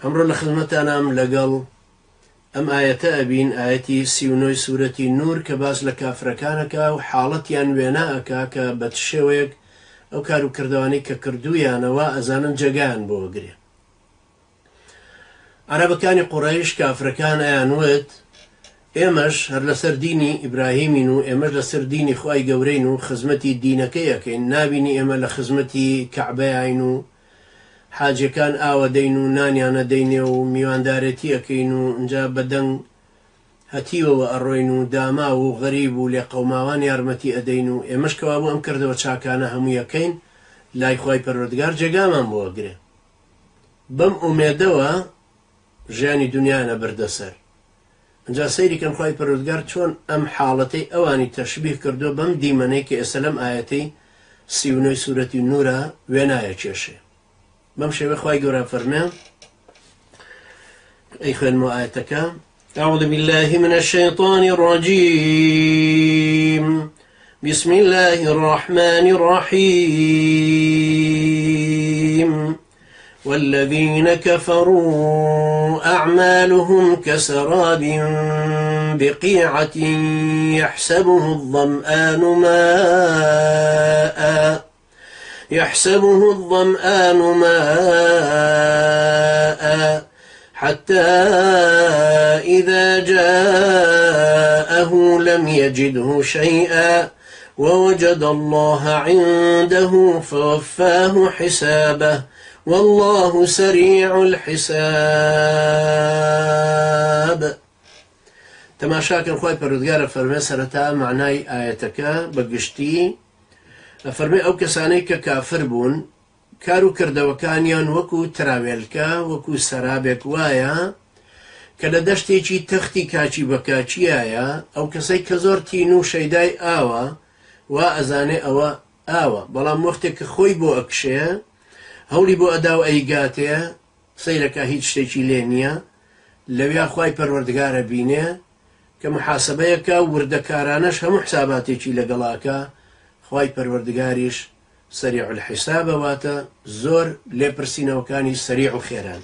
ئەمڕۆ لە خزمەتانام لەگەڵ ئەم ئاەتە ئەبین ئاەتی 39 سوورەتی نور کە باس لە کافرەکانەکە و حاڵەتیان وێنە ئەکا کە بە شێوەیەک ئەو کار و کردوانی کە کردویانەوە ئەزانن جێگایان بۆ وەگرێ. عەرەبەکانی قوڕەیش کافرەکان ئەیانوت ئێمەش هەر لەسەر دینی ئیبراهیمین و ئێمەش لەسەر دینی خوای گەورەین و خزمەتی دینەکەی ئەکەین، نابینی ئێمە لە خزمەتی کەعبەیین و حاجەکان ئاوە دەین و نانیانە دەینێ و میواندارەتی ئەەکەین و ئەنجا بەدەنگ هەتیوەوە ئەڕۆین و داما و غەریب و لێ قەوماوان یارمەتی ئەدەین و ئێمەش کەوا بوو ئەم کردەوە چاکانە هەموو یەکەین لای خوای پەروەردگار جێگامان بۆ وەگرێ. بەم ئومێدەوە ژیانی دنیایانە بردەسەر. ئەنجا سەیری کەم خوای پەروەردگار چۆن ئەم حاڵەتەی ئەوانی تەشبیه کردو بەم دیمەنەی کە ئێستا لەم ئاەتەی 39 سوورەتی نورە وێنایە کێشێ. بەم شێوە خوای گەورە فەرمێ ئەی خوێنمەوە ئاەتەکە: أعوذ بالله من الشيطان الرجيم بسم الله الرحمن الرحيم والذين كفروا أعمالهم كسراب بقيعة يحسبه الظمآن ماء حتى إذا جاءه لم يجده شيئا ووجد الله عنده فوفاه حسابه والله سريع الحساب. تماشاكن خوای پەروەردگارە فەرمێ سەرەتا معنای ئاەتەکە بەگشتی ئەفەرمێ ئەو کەسانەی کە کافر بوون کار و کردەوەکانیان وەکو تراوێلکە وەکو سەرابێک وایە کە لە دەشتێکی تەختی کاچی بە کاچیایە، ئەو کەسەی کە زۆر تین و شەیدای ئاوە وا ئەزانێ ئەوە ئاوە، بەڵام وەختێک کە خۆی بۆ ئەکشێ هەوڵی بۆ ئەدا و ئەیگاتێ سەیرەکە هیچ شتێکی لێ نییە، لەویا خوای پەروەردگارە بینێ کە محاسبەیەکە وردەکارانەش هەموو حساباتێکی لەگەڵاکە. خوای پەروەردگاریش سەریع الحسابە واتە زۆر لێپرسینەوەکانی سەریع و خێران.